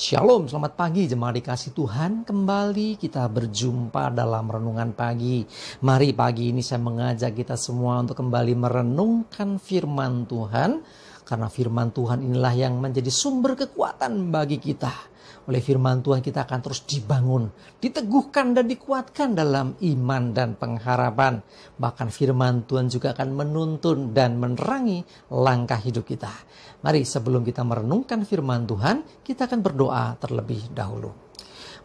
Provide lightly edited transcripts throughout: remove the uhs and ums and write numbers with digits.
Shalom, selamat pagi jemaat dikasih Tuhan. Kembali kita berjumpa dalam renungan pagi. Mari pagi ini saya mengajak kita semua untuk kembali merenungkan firman Tuhan. Karena firman Tuhan inilah yang menjadi sumber kekuatan bagi kita. Oleh firman Tuhan kita akan terus dibangun, diteguhkan dan dikuatkan dalam iman dan pengharapan. Bahkan firman Tuhan juga akan menuntun dan menerangi langkah hidup kita. Mari sebelum kita merenungkan firman Tuhan, kita akan berdoa terlebih dahulu.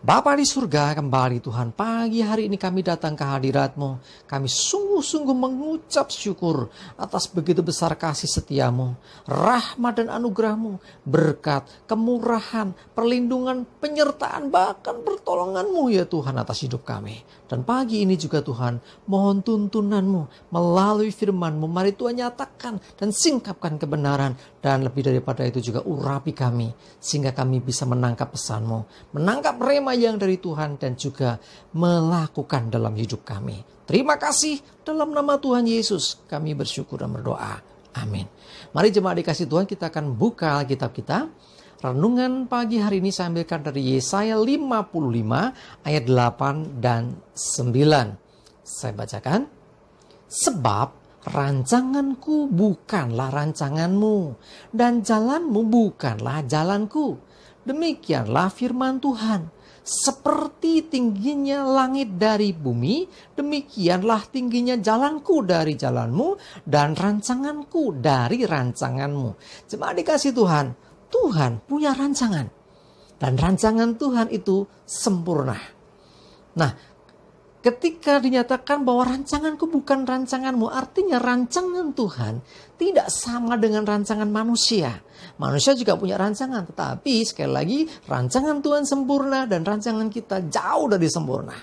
Bapa di surga, kembali Tuhan, pagi hari ini kami datang ke hadirat-Mu. Kami sungguh-sungguh mengucap syukur atas begitu besar kasih setia-Mu, rahmat dan anugerah-Mu, berkat, kemurahan, perlindungan, penyertaan, bahkan pertolongan-Mu ya Tuhan atas hidup kami. Dan pagi ini juga Tuhan, mohon tuntunan-Mu melalui firman-Mu. Mari Tuhan nyatakan dan singkapkan kebenaran. Dan lebih daripada itu juga urapi kami, sehingga kami bisa menangkap pesan-Mu, menangkap rema yang dari Tuhan dan juga melakukan dalam hidup kami. Terima kasih, dalam nama Tuhan Yesus kami bersyukur dan berdoa. Amin. Mari jemaat dikasih Tuhan, kita akan buka Alkitab kita. Renungan pagi hari ini saya ambilkan dari Yesaya 55 ayat 8 dan 9. Saya bacakan. Sebab rancanganku bukanlah rancanganmu, dan jalanmu bukanlah jalanku. Demikianlah firman Tuhan. Seperti tingginya langit dari bumi, demikianlah tingginya jalanku dari jalanmu, dan rancanganku dari rancanganmu. Jemaat dikasih Tuhan, Tuhan punya rancangan. Dan rancangan Tuhan itu sempurna. Nah, ketika dinyatakan bahwa rancanganku bukan rancanganmu, artinya rancangan Tuhan tidak sama dengan rancangan manusia. Manusia juga punya rancangan, tetapi sekali lagi rancangan Tuhan sempurna dan rancangan kita jauh dari sempurna.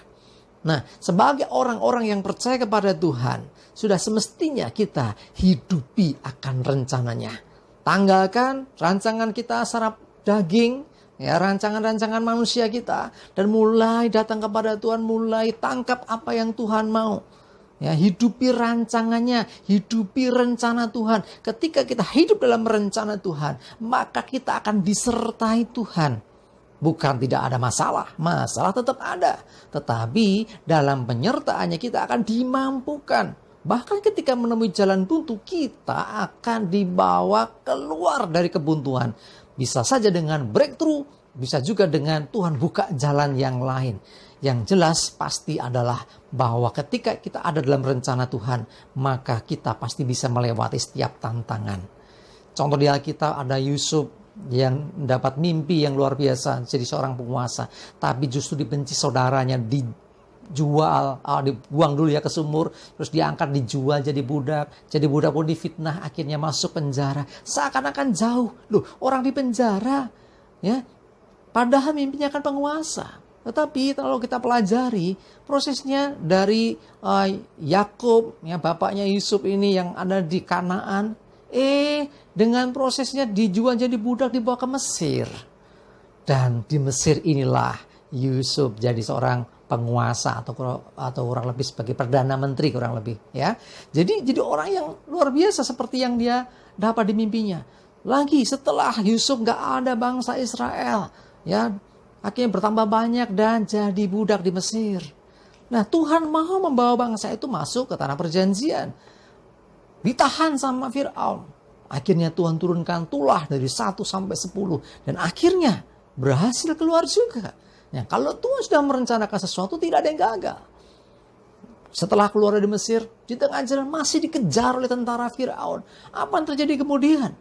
Nah, sebagai orang-orang yang percaya kepada Tuhan, sudah semestinya kita hidupi akan rencananya. Tanggalkan rancangan kita saraf daging, ya, rancangan-rancangan manusia kita, dan mulai datang kepada Tuhan, mulai tangkap apa yang Tuhan mau. Ya, hidupi rancangannya, hidupi rencana Tuhan. Ketika kita hidup dalam rencana Tuhan, maka kita akan disertai Tuhan. Bukan tidak ada masalah, masalah tetap ada. Tetapi dalam penyertaannya kita akan dimampukan. Bahkan ketika menemui jalan buntu, kita akan dibawa keluar dari kebuntuan. Bisa saja dengan breakthrough, bisa juga dengan Tuhan buka jalan yang lain. Yang jelas pasti adalah bahwa ketika kita ada dalam rencana Tuhan, maka kita pasti bisa melewati setiap tantangan. Contoh di Alkitab ada Yusuf yang mendapat mimpi yang luar biasa, jadi seorang penguasa. Tapi justru dibenci saudaranya, dijual, dibuang dulu ya ke sumur, terus diangkat, dijual jadi budak. Jadi budak pun difitnah, akhirnya masuk penjara. Seakan-akan jauh. Loh, orang di penjara, ya, padahal mimpinya kan penguasa. Tetapi kalau kita pelajari prosesnya dari Yakub, ya, bapaknya Yusuf ini yang ada di Kanaan, dengan prosesnya dijual jadi budak, dibawa ke Mesir. Dan di Mesir inilah Yusuf jadi seorang penguasa atau kurang lebih sebagai perdana menteri kurang lebih, ya. Jadi orang yang luar biasa seperti yang dia dapat di mimpinya. Lagi setelah Yusuf gak ada bangsa Israel, ya, akhirnya bertambah banyak dan jadi budak di Mesir. Nah, Tuhan mau membawa bangsa itu masuk ke tanah perjanjian. Ditahan sama Fir'aun. Akhirnya Tuhan turunkan tulah dari 1 sampai 10. Dan akhirnya berhasil keluar juga. Nah, kalau Tuhan sudah merencanakan sesuatu, tidak ada yang gagal. Setelah keluar dari Mesir, di tengah jalan masih dikejar oleh tentara Fir'aun. Apa yang terjadi kemudian?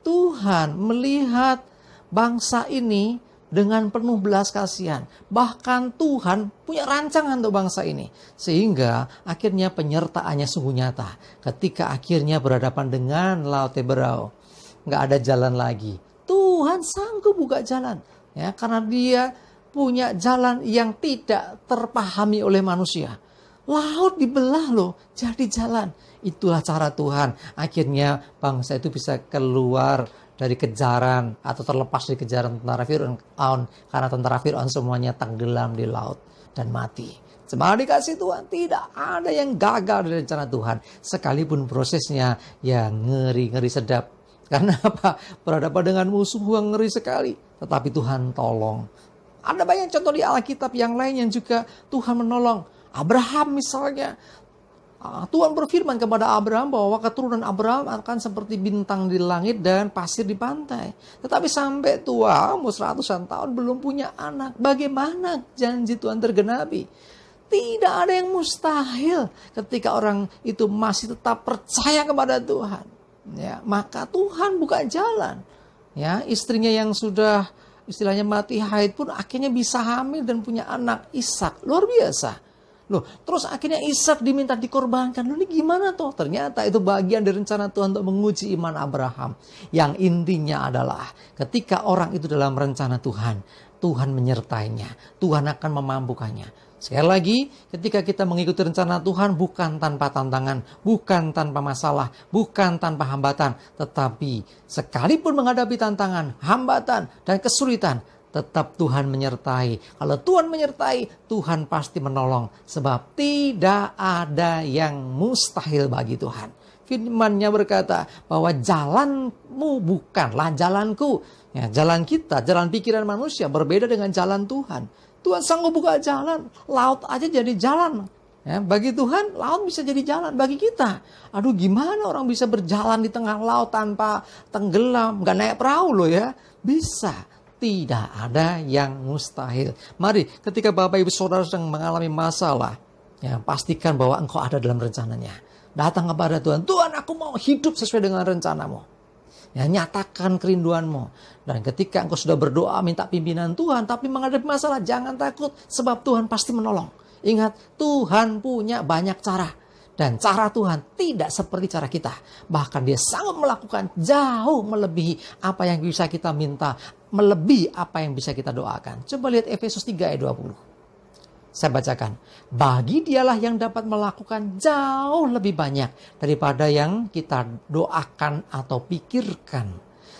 Tuhan melihat bangsa ini dengan penuh belas kasihan. Bahkan Tuhan punya rancangan untuk bangsa ini. Sehingga akhirnya penyertaannya sungguh nyata. Ketika akhirnya berhadapan dengan Laut Teberau, nggak ada jalan lagi. Tuhan sanggup buka jalan. Ya, karena dia punya jalan yang tidak terpahami oleh manusia. Laut dibelah loh, jadi jalan. Itulah cara Tuhan. Akhirnya bangsa itu bisa keluar dari kejaran atau terlepas dari kejaran tentara Fir'aun, karena tentara Fir'aun semuanya tenggelam di laut dan mati. Jemaat dikasih Tuhan, tidak ada yang gagal dari rencana Tuhan, sekalipun prosesnya yang ngeri-ngeri sedap. Karena apa? Berhadapan dengan musuh yang ngeri sekali. tetapi Tuhan tolong. Ada banyak contoh di Alkitab yang lain yang juga Tuhan menolong. Abraham misalnya, Tuhan berfirman kepada Abraham bahwa keturunan Abraham akan seperti bintang di langit dan pasir di pantai. Tetapi sampai tua, umur 100-an tahun belum punya anak. Bagaimana janji Tuhan tergenapi? Tidak ada yang mustahil ketika orang itu masih tetap percaya kepada Tuhan. Ya, maka Tuhan buka jalan. Ya, istrinya yang sudah istilahnya mati haid pun akhirnya bisa hamil dan punya anak Ishak. Luar biasa. Loh, terus akhirnya Ishak diminta dikorbankan. Loh, ini gimana toh? Ternyata itu bagian dari rencana Tuhan untuk menguji iman Abraham. Yang intinya adalah ketika orang itu dalam rencana Tuhan, Tuhan menyertainya. Tuhan akan memampukannya. Sekali lagi, ketika kita mengikuti rencana Tuhan bukan tanpa tantangan, bukan tanpa masalah, bukan tanpa hambatan. Tetapi sekalipun menghadapi tantangan, hambatan, dan kesulitan, tetap Tuhan menyertai. Kalau Tuhan menyertai, Tuhan pasti menolong. Sebab tidak ada yang mustahil bagi Tuhan. Firman-Nya berkata bahwa jalanmu bukanlah jalanku. Ya, jalan kita, jalan pikiran manusia berbeda dengan jalan Tuhan. Tuhan sanggup buka jalan. Laut aja jadi jalan. Ya, bagi Tuhan, laut bisa jadi jalan. Bagi kita, aduh gimana orang bisa berjalan di tengah laut tanpa tenggelam. Gak naik perahu loh ya. Bisa. Tidak ada yang mustahil. Mari ketika Bapak Ibu Saudara sedang mengalami masalah, ya, pastikan bahwa engkau ada dalam rencananya. Datang kepada Tuhan. Tuhan, aku mau hidup sesuai dengan rencanamu. Ya, nyatakan kerinduanmu. Dan ketika engkau sudah berdoa minta pimpinan Tuhan, tapi menghadapi masalah, jangan takut. Sebab Tuhan pasti menolong. Ingat, Tuhan punya banyak cara. Dan cara Tuhan tidak seperti cara kita. Bahkan Dia sanggup melakukan jauh melebihi apa yang bisa kita minta. Melebihi apa yang bisa kita doakan. Coba lihat Efesus 3 ayat 20. Saya bacakan. Bagi Dialah yang dapat melakukan jauh lebih banyak daripada yang kita doakan atau pikirkan.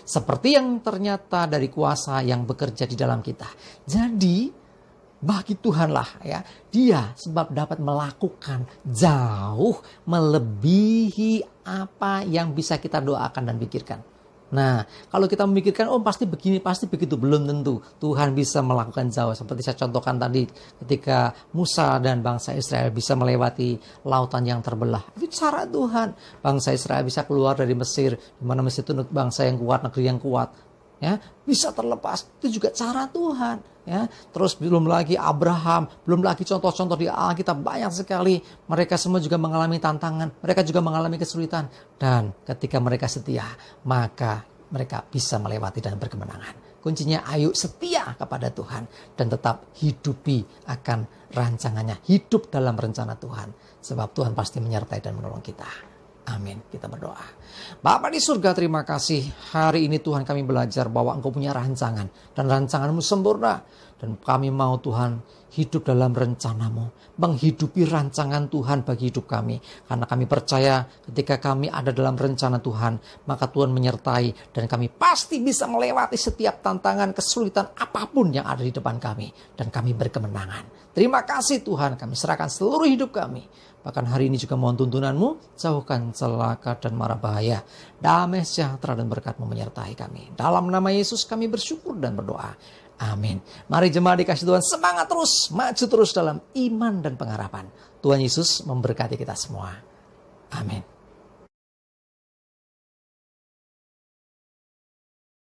Seperti yang ternyata dari kuasa yang bekerja di dalam kita. Jadi bagi Tuhanlah ya, Dia sebab dapat melakukan jauh melebihi apa yang bisa kita doakan dan pikirkan. Nah, kalau kita memikirkan, oh pasti begini, pasti begitu, belum tentu. Tuhan bisa melakukan jauh. Seperti saya contohkan tadi, ketika Musa dan bangsa Israel bisa melewati lautan yang terbelah. Itu cara Tuhan. Bangsa Israel bisa keluar dari Mesir, di mana Mesir itu bangsa yang kuat, negeri yang kuat. Ya, bisa terlepas. Itu juga cara Tuhan. Ya, terus belum lagi Abraham, belum lagi contoh-contoh di Alkitab banyak sekali. Mereka semua juga mengalami tantangan, mereka juga mengalami kesulitan. Dan ketika mereka setia, maka mereka bisa melewati dan berkemenangan. Kuncinya ayo setia kepada Tuhan dan tetap hidupi akan rancangannya, hidup dalam rencana Tuhan. Sebab Tuhan pasti menyertai dan menolong kita. Amin. Kita berdoa. Bapa di surga, terima kasih. Hari ini Tuhan kami belajar bahwa Engkau punya rancangan. Dan rancangan-Mu sempurna. Dan kami mau Tuhan hidup dalam rencana-Mu. Menghidupi rancangan Tuhan bagi hidup kami. Karena kami percaya ketika kami ada dalam rencana Tuhan, maka Tuhan menyertai. Dan kami pasti bisa melewati setiap tantangan, kesulitan apapun yang ada di depan kami. Dan kami berkemenangan. Terima kasih Tuhan, kami serahkan seluruh hidup kami. Bahkan hari ini juga mohon tuntunan-Mu, jauhkan celaka dan mara bahaya. Damai sejahtera dan berkat-Mu menyertai kami. Dalam nama Yesus kami bersyukur dan berdoa. Amin. Mari jemaat dikasih Tuhan, semangat terus, maju terus dalam iman dan pengharapan. Tuhan Yesus memberkati kita semua. Amin.